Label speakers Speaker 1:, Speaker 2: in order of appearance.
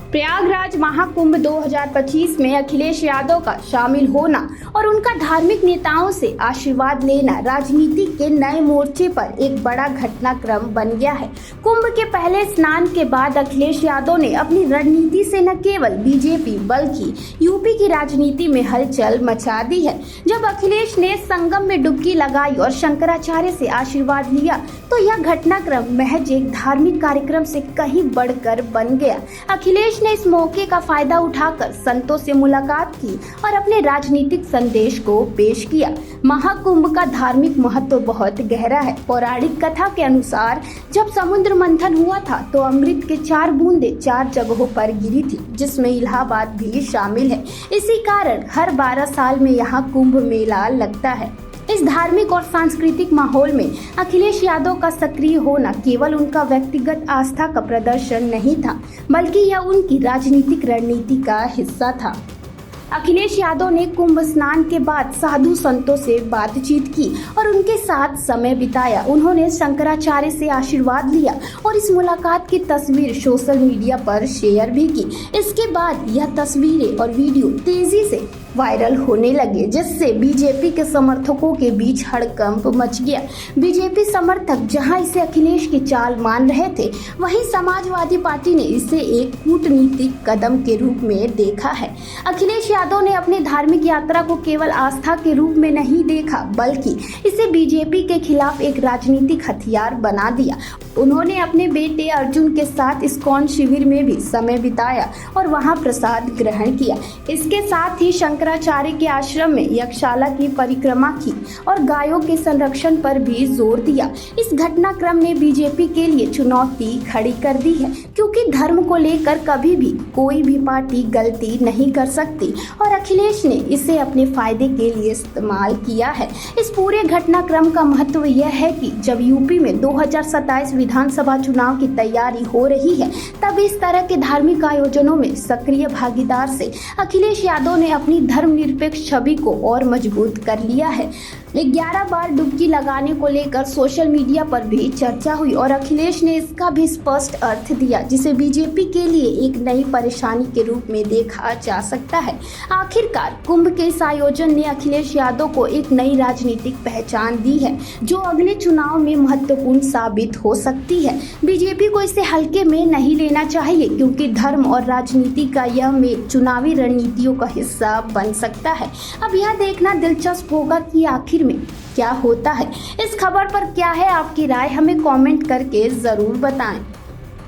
Speaker 1: प्रयागराज महाकुंभ 2025 में अखिलेश यादव का शामिल होना और उनका धार्मिक नेताओं से आशीर्वाद लेना राजनीति के नए मोर्चे पर एक बड़ा घटनाक्रम बन गया है। कुंभ के पहले स्नान के बाद अखिलेश यादव ने अपनी रणनीति से न केवल बीजेपी बल्कि यूपी की राजनीति में हलचल मचा दी है। जब अखिलेश ने संगम में डुबकी लगाई और शंकराचार्य से आशीर्वाद लिया तो यह घटनाक्रम महज एक धार्मिक कार्यक्रम से कहीं बढ़कर बन गया। अखिलेश ने इस मौके का फायदा उठाकर संतों से मुलाकात की और अपने राजनीतिक संदेश को पेश किया। महाकुंभ का धार्मिक महत्व बहुत गहरा है। पौराणिक कथा के अनुसार जब समुद्र मंथन हुआ था तो अमृत के 4 बूंदें 4 जगहों पर गिरी थी, जिसमें इलाहाबाद भी शामिल है। इसी कारण हर 12 साल में यहाँ कुंभ मेला लगता है। इस धार्मिक और सांस्कृतिक माहौल में अखिलेश यादव का सक्रिय होना केवल उनका व्यक्तिगत आस्था का प्रदर्शन नहीं था, बल्कि यह उनकी राजनीतिक रणनीति का हिस्सा था। अखिलेश यादव ने कुंभ स्नान के बाद साधु संतों से बातचीत की और उनके साथ समय बिताया। उन्होंने शंकराचार्य से आशीर्वाद लिया और इस मुलाकात की तस्वीर सोशल मीडिया पर शेयर भी की। इसके बाद यह तस्वीरें और वीडियो तेजी से वायरल होने लगे, जिससे बीजेपी के समर्थकों के बीच हड़कंप मच गया। बीजेपी समर्थक जहां इसे अखिलेश की चाल मान रहे थे, वहीं समाजवादी पार्टी ने इसे एक कूटनीतिक कदम के रूप में देखा है। अखिलेश यादव ने अपनी धार्मिक यात्रा को केवल आस्था के रूप में नहीं देखा, बल्कि इसे बीजेपी के खिलाफ एक राजनीतिक हथियार बना दिया। उन्होंने अपने बेटे अर्जुन के साथ इस्कॉन शिविर में भी समय बिताया और वहां प्रसाद ग्रहण किया। इसके साथ ही शंकराचार्य के आश्रम में यक्षशाला की परिक्रमा की और गायों के संरक्षण पर भी जोर दिया। इस घटनाक्रम ने बीजेपी के लिए चुनौती खड़ी कर दी है, क्योंकि धर्म को लेकर कभी भी कोई भी पार्टी गलती नहीं कर सकती और अखिलेश ने इसे अपने फायदे के लिए इस्तेमाल किया है। इस पूरे घटनाक्रम का महत्व यह है कि जब यूपी में 2027 विधानसभा चुनाव की तैयारी हो रही है, तब इस तरह के धार्मिक आयोजनों में सक्रिय भागीदार से अखिलेश यादव ने अपनी धर्मनिरपेक्ष छवि को और मजबूत कर लिया है। 11 बार डुबकी लगाने को लेकर सोशल मीडिया पर भी चर्चा हुई और अखिलेश ने इसका भी स्पष्ट अर्थ दिया, जिसे बीजेपी के लिए एक नई परेशानी के रूप में देखा जा सकता है। आखिरकार कुंभ के इस आयोजन ने अखिलेश यादव को एक नई राजनीतिक पहचान दी है, जो अगले चुनाव में महत्वपूर्ण साबित हो सकती है। बीजेपी को इसे हल्के में नहीं लेना चाहिए, क्योंकि धर्म और राजनीति का यह मेल चुनावी रणनीतियों का हिस्सा बन सकता है। अब यह देखना दिलचस्प होगा कि आखिर में क्या होता है। इस खबर पर क्या है आपकी राय, हमें कमेंट करके जरूर बताएं।